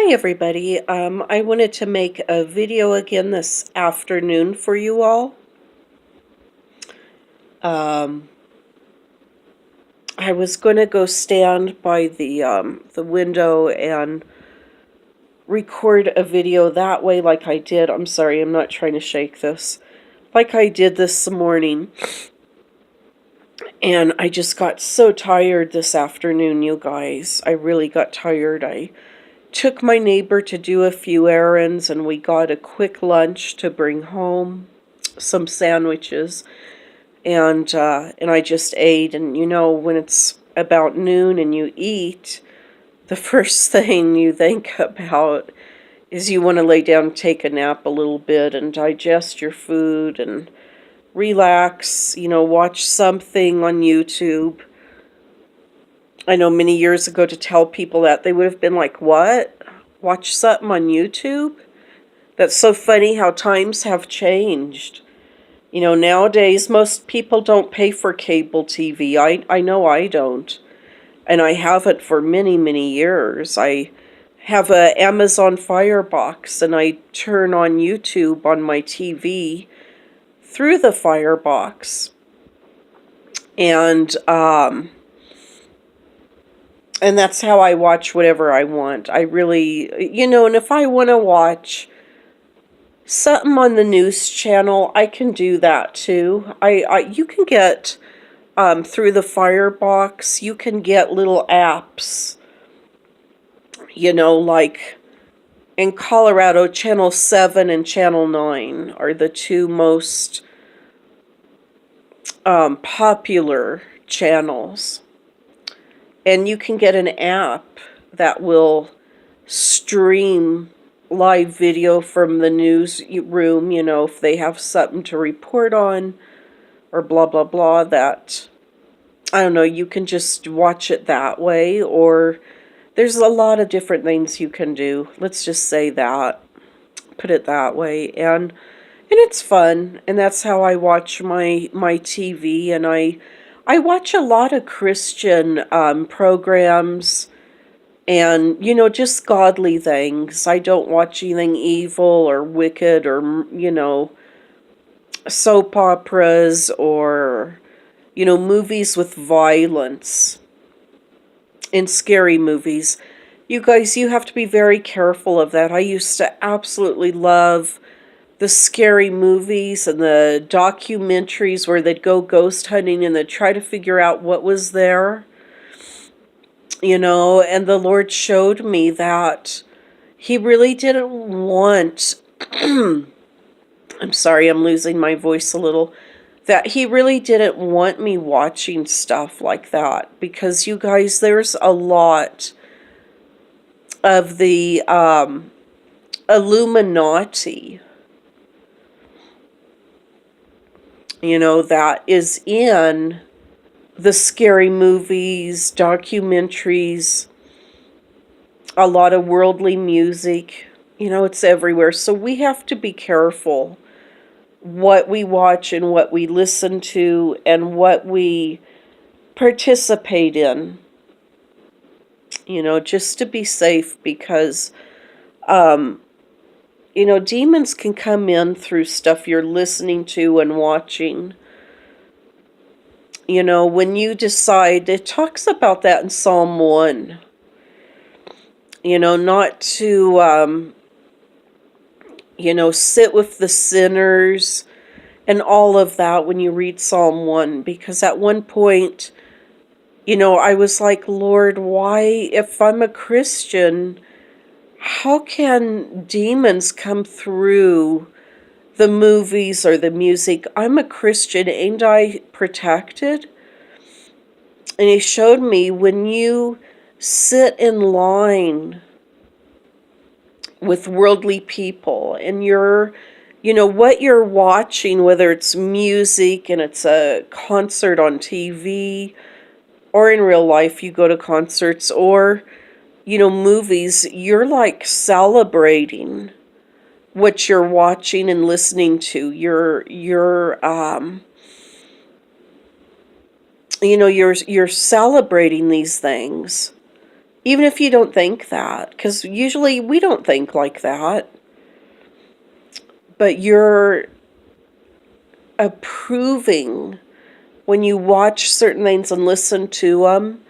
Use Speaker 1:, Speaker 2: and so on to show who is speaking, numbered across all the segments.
Speaker 1: Hi, everybody. I wanted to make a video again this afternoon for you all. Um, I was going to go stand by the window and record a video that way, like I did. I'm sorry, I'm not trying to shake this. Like I did this morning, and I just got so tired this afternoon, you guys. I really got tired. I took my neighbor to do a few errands, and we got a quick lunch to bring home, some sandwiches, and I just ate. And when it's about noon and you eat, the first thing you think about is you want to lay down and take a nap a little bit and digest your food and relax, watch something on YouTube. I know many years ago to tell people that, they would have been like, "What? Watch something on YouTube?" That's so funny how times have changed. Nowadays, most people don't pay for cable TV. I know I don't. And I haven't for many, many years. I have a Amazon Firebox, and I turn on YouTube on my TV through the Firebox. And that's how I watch whatever I want. I really, and if I want to watch something on the news channel, I can do that too. You can get, through the Firebox, you can get little apps, like in Colorado, Channel 7 and Channel 9 are the two most popular channels. And you can get an app that will stream live video from the newsroom, if they have something to report on or blah, blah, blah, that, I don't know, you can just watch it that way. Or there's a lot of different things you can do. Let's just say that, put it that way. And it's fun, and that's how I watch my TV. And I watch a lot of Christian programs, and just godly things. I don't watch anything evil or wicked or soap operas or movies with violence and scary movies. You guys, you have to be very careful of that. I used to absolutely love the scary movies and the documentaries where they'd go ghost hunting and they'd try to figure out what was there. And the Lord showed me that He really didn't want, I'm sorry, I'm losing my voice a little, that He really didn't want me watching stuff like that. Because you guys, there's a lot of the Illuminati, that is in the scary movies, documentaries, a lot of worldly music. It's everywhere. So we have to be careful what we watch and what we listen to and what we participate in, just to be safe. Because, demons can come in through stuff you're listening to and watching. When you decide, it talks about that in Psalm 1, not to, sit with the sinners and all of that when you read Psalm 1. Because at one point, I was like, "Lord, why, if I'm a Christian, how can demons come through the movies or the music? I'm a Christian, ain't I protected?" And He showed me, when you sit in line with worldly people and what you're watching, whether it's music and it's a concert on TV, or in real life you go to concerts, or movies, you're like celebrating what you're watching and listening to. You're celebrating these things. Even if you don't think that, because usually we don't think like that, but you're approving when you watch certain things and listen to them,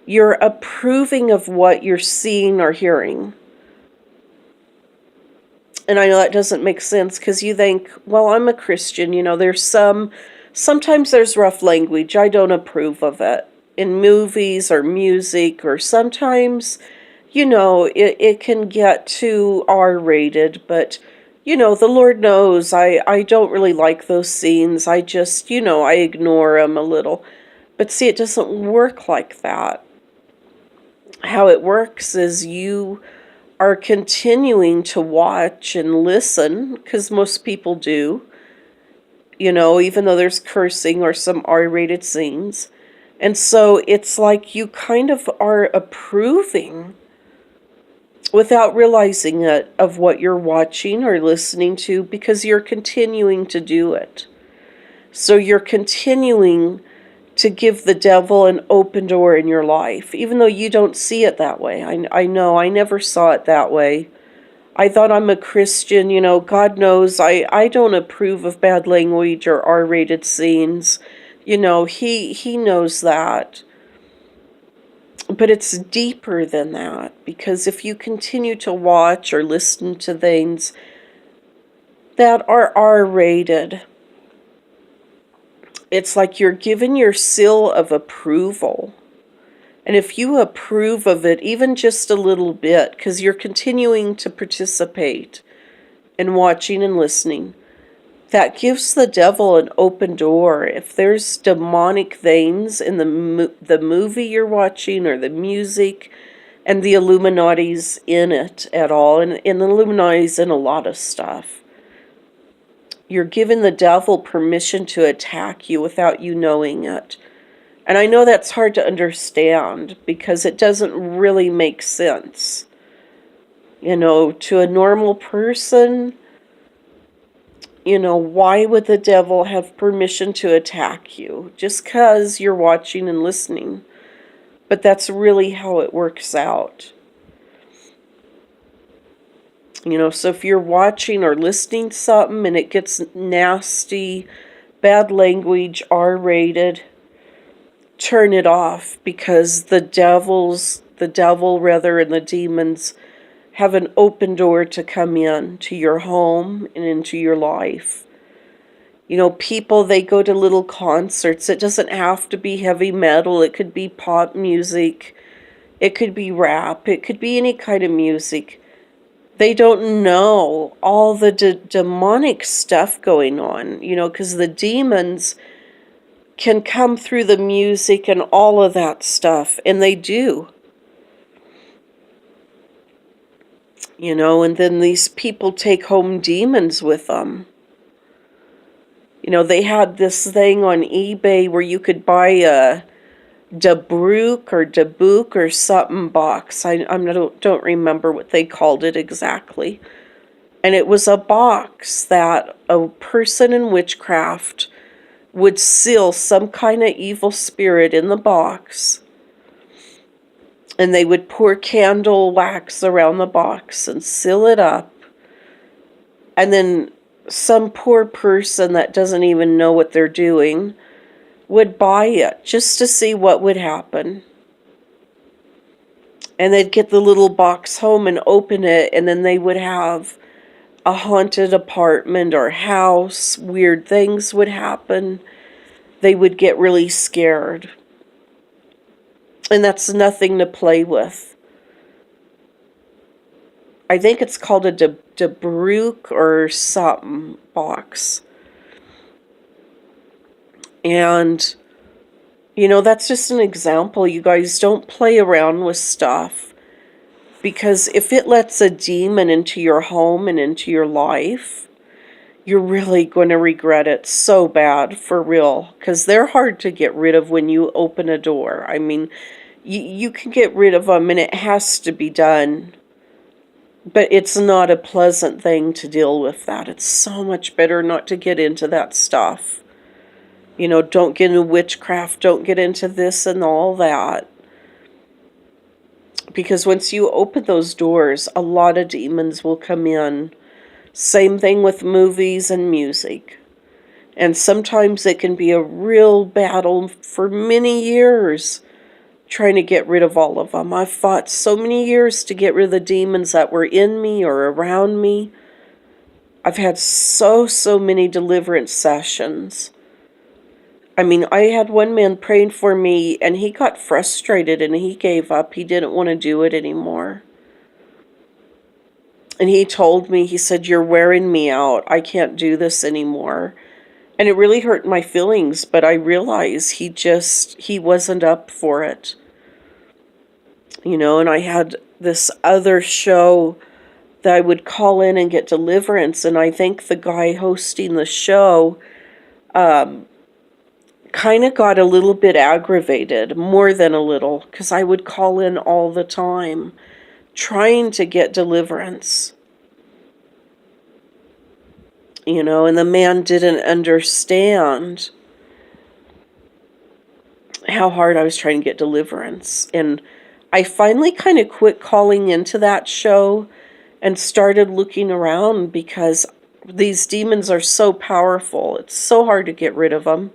Speaker 1: you're approving of what you're seeing or hearing. And I know that doesn't make sense because you think, well, I'm a Christian, sometimes there's rough language. I don't approve of it in movies or music, or sometimes, it can get too R-rated, but, the Lord knows I don't really like those scenes. I just, I ignore them a little. But see, it doesn't work like that. How it works is you are continuing to watch and listen, because most people do, even though there's cursing or some R-rated scenes. And so it's like you kind of are approving, without realizing it, of what you're watching or listening to, because you're continuing to do it. So you're continuing to give the devil an open door in your life, even though you don't see it that way. I know I never saw it that way. I thought, I'm a Christian, God knows I don't approve of bad language or R-rated scenes. He knows that. But it's deeper than that, because if you continue to watch or listen to things that are R-rated, it's like you're given your seal of approval. And if you approve of it, even just a little bit, because you're continuing to participate in watching and listening, that gives the devil an open door. If there's demonic veins in the movie you're watching or the music, and the Illuminati's in it at all, and the Illuminati's in a lot of stuff, you're giving the devil permission to attack you without you knowing it. And I know that's hard to understand because it doesn't really make sense. To a normal person, why would the devil have permission to attack you? Just because you're watching and listening. But that's really how it works out. So if you're watching or listening something and it gets nasty, bad language, R-rated, turn it off, because the devil and the demons have an open door to come in to your home and into your life. People, they go to little concerts. It doesn't have to be heavy metal. It could be pop music. It could be rap. It could be any kind of music. They don't know all the demonic stuff going on, because the demons can come through the music and all of that stuff, and they do. And then these people take home demons with them. They had this thing on eBay where you could buy a Dabuk or something box. I don't remember what they called it exactly. And it was a box that a person in witchcraft would seal some kind of evil spirit in the box. And they would pour candle wax around the box and seal it up. And then some poor person that doesn't even know what they're doing would buy it just to see what would happen. And they'd get the little box home and open it, and then they would have a haunted apartment or house. Weird things would happen. They would get really scared. And that's nothing to play with. I think it's called a Dabuk or something box. And, that's just an example. You guys, don't play around with stuff. Because if it lets a demon into your home and into your life, you're really going to regret it so bad, for real. Because they're hard to get rid of when you open a door. I mean, you can get rid of them, and it has to be done. But it's not a pleasant thing to deal with that. It's so much better not to get into that stuff. Don't get into witchcraft, don't get into this and all that. Because once you open those doors, a lot of demons will come in. Same thing with movies and music. And sometimes it can be a real battle for many years trying to get rid of all of them. I've fought so many years to get rid of the demons that were in me or around me. I've had so many deliverance sessions. I mean, I had one man praying for me and he got frustrated and he gave up. He didn't want to do it anymore. And he told me, he said, "You're wearing me out. I can't do this anymore." And it really hurt my feelings, but I realized he wasn't up for it. And I had this other show that I would call in and get deliverance, and I think the guy hosting the show kind of got a little bit aggravated, more than a little, because I would call in all the time trying to get deliverance. And the man didn't understand how hard I was trying to get deliverance. And I finally kind of quit calling into that show and started looking around because these demons are so powerful. It's so hard to get rid of them.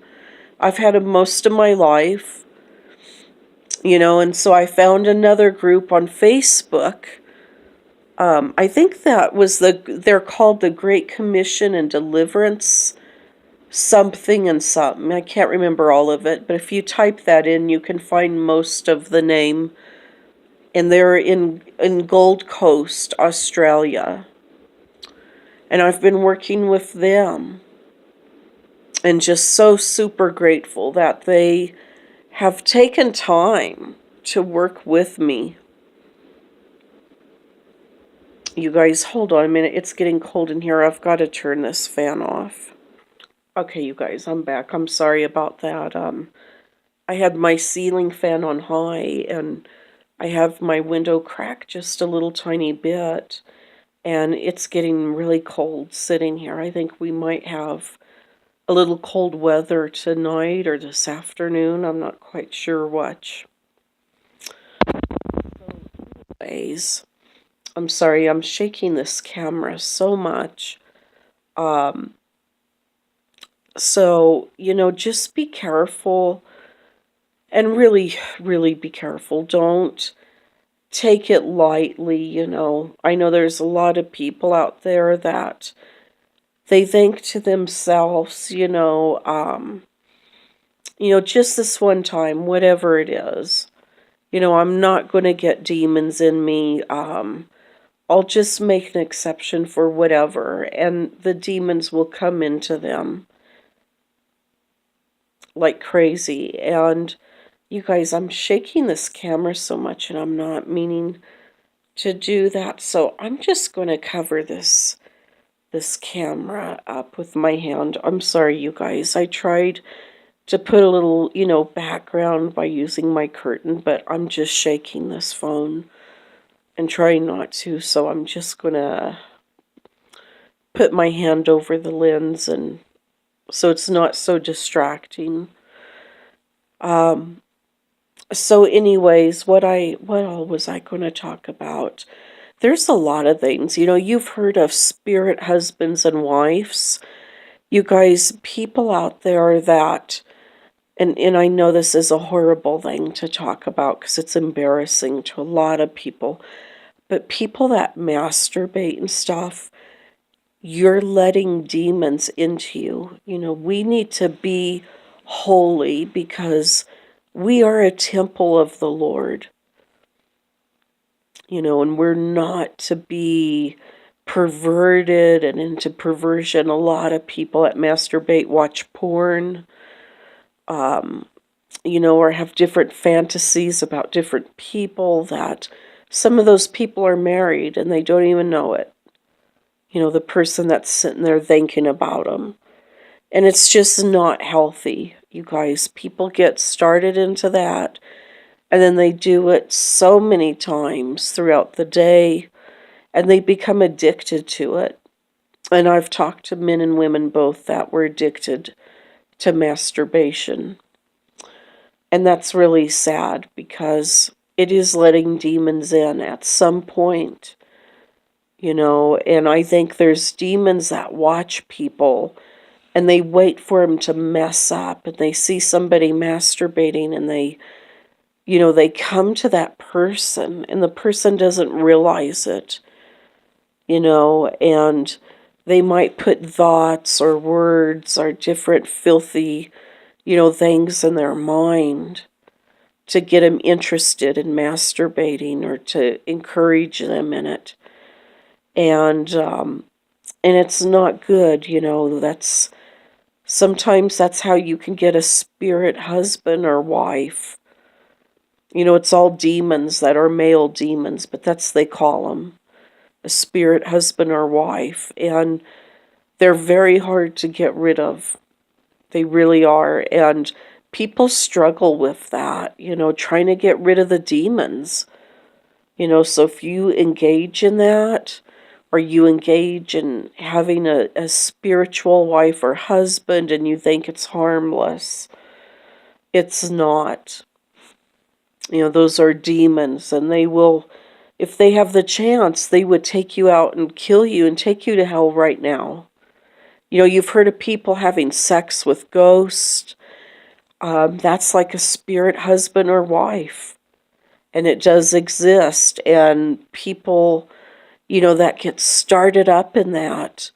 Speaker 1: I've had them most of my life, and so I found another group on Facebook. I think that was they're called the Great Commission and Deliverance something and something. I can't remember all of it, but if you type that in, you can find most of the name. And they're in Gold Coast, Australia. And I've been working with them. And just so super grateful that they have taken time to work with me. You guys, hold on a minute. It's getting cold in here. I've got to turn this fan off. Okay, you guys, I'm back. I'm sorry about that. I had my ceiling fan on high, and I have my window cracked just a little tiny bit, and it's getting really cold sitting here. I think we might have a little cold weather tonight or this afternoon. I'm not quite sure which. Anyways, I'm sorry, I'm shaking this camera so much. So, just be careful and really, really be careful. Don't take it lightly. I know there's a lot of people out there that they think to themselves, just this one time, whatever it is, I'm not going to get demons in me. I'll just make an exception for whatever, and the demons will come into them like crazy. And you guys, I'm shaking this camera so much, and I'm not meaning to do that, so I'm just going to cover this camera up with my hand. I'm sorry, you guys. I tried to put a little, background by using my curtain, but I'm just shaking this phone and trying not to, so I'm just going to put my hand over the lens and so it's not so distracting. So anyways, what all was I going to talk about? There's a lot of things. You've heard of spirit husbands and wives. You guys, people out there that, and I know this is a horrible thing to talk about because it's embarrassing to a lot of people, but people that masturbate and stuff, you're letting demons into you. We need to be holy because we are a temple of the Lord. And we're not to be perverted and into perversion. A lot of people that masturbate watch porn, or have different fantasies about different people that some of those people are married and they don't even know it. The person that's sitting there thinking about them. And it's just not healthy, you guys. People get started into that, and then they do it so many times throughout the day, and they become addicted to it. And I've talked to men and women both that were addicted to masturbation. And that's really sad because It is letting demons in at some point, and I think there's demons that watch people and they wait for them to mess up, and they see somebody masturbating and they come to that person and the person doesn't realize it, and they might put thoughts or words or different filthy, things in their mind to get them interested in masturbating or to encourage them in it. And it's not good, sometimes that's how you can get a spirit husband or wife. It's all demons that are male demons, but they call them a spirit husband or wife. And they're very hard to get rid of. They really are. And people struggle with that, trying to get rid of the demons. So if you engage in that, or you engage in having a spiritual wife or husband and you think it's harmless, it's not. Those are demons, and they will, if they have the chance, they would take you out and kill you and take you to hell right now. You've heard of people having sex with ghosts. That's like a spirit husband or wife. And it does exist. And people, that get started up in that,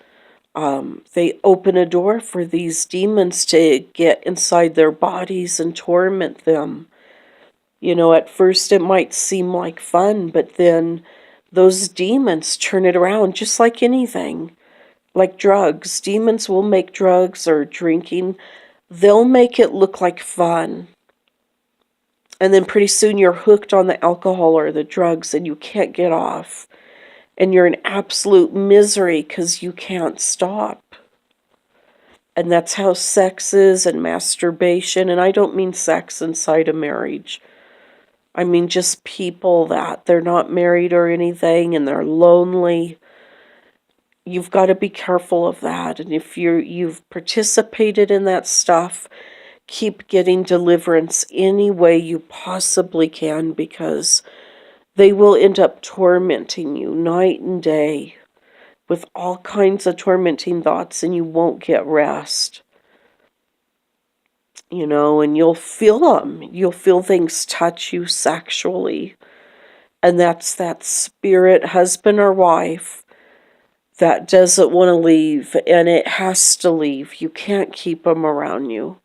Speaker 1: they open a door for these demons to get inside their bodies and torment them. At first it might seem like fun, but then those demons turn it around just like anything. Like drugs. Demons will make drugs or drinking, they'll make it look like fun. And then pretty soon you're hooked on the alcohol or the drugs and you can't get off. And you're in absolute misery because you can't stop. And that's how sex is, and masturbation. And I don't mean sex inside a marriage. I mean just people that they're not married or anything and they're lonely. You've got to be careful of that. And if you've participated in that stuff, keep getting deliverance any way you possibly can, because they will end up tormenting you night and day with all kinds of tormenting thoughts, and you won't get rest. And you'll feel them. You'll feel things touch you sexually. And that's that spirit husband or wife that doesn't want to leave, and it has to leave. You can't keep them around you,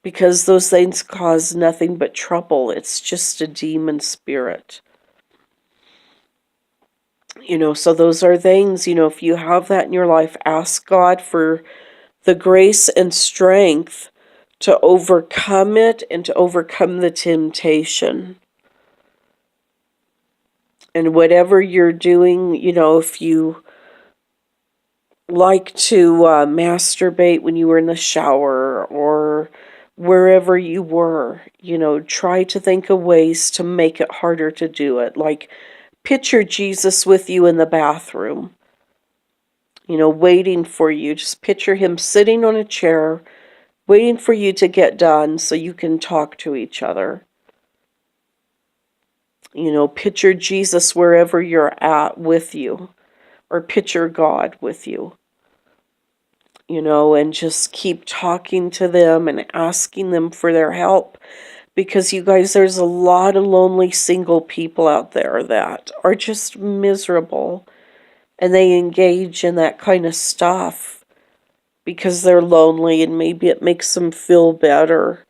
Speaker 1: because those things cause nothing but trouble. It's just a demon spirit. So those are things, if you have that in your life, ask God for the grace and strength to overcome it and to overcome the temptation. And whatever you're doing, if you like to masturbate when you were in the shower or wherever you were, try to think of ways to make it harder to do it. Like, picture Jesus with you in the bathroom, waiting for you. Just picture him sitting on a chair, waiting for you to get done so you can talk to each other. Picture Jesus wherever you're at with you, or picture God with you. And just keep talking to them and asking them for their help. Because you guys, there's a lot of lonely single people out there that are just miserable. And they engage in that kind of stuff because they're lonely and maybe it makes them feel better.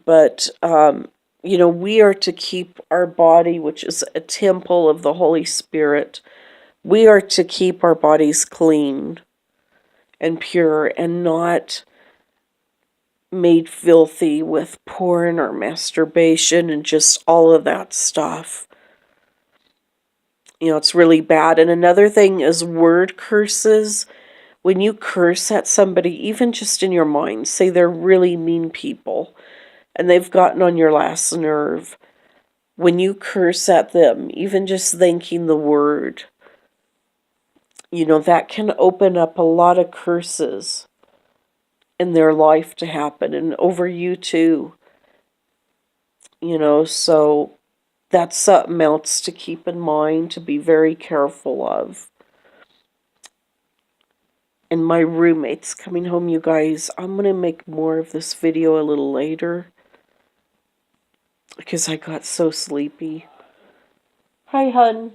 Speaker 1: But, we are to keep our body, which is a temple of the Holy Spirit. We are to keep our bodies clean and pure and not made filthy with porn or masturbation and just all of that stuff. It's really bad. And another thing is word curses. When you curse at somebody, even just in your mind, say they're really mean people and they've gotten on your last nerve. When you curse at them, even just thinking the word, that can open up a lot of curses in their life to happen, and over you too. so that's something else to keep in mind, to be very careful of. And my roommate's coming home, you guys. I'm going to make more of this video a little later because I got so sleepy. Hi, hun.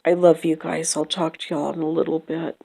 Speaker 1: I love you guys. I'll talk to y'all in a little bit.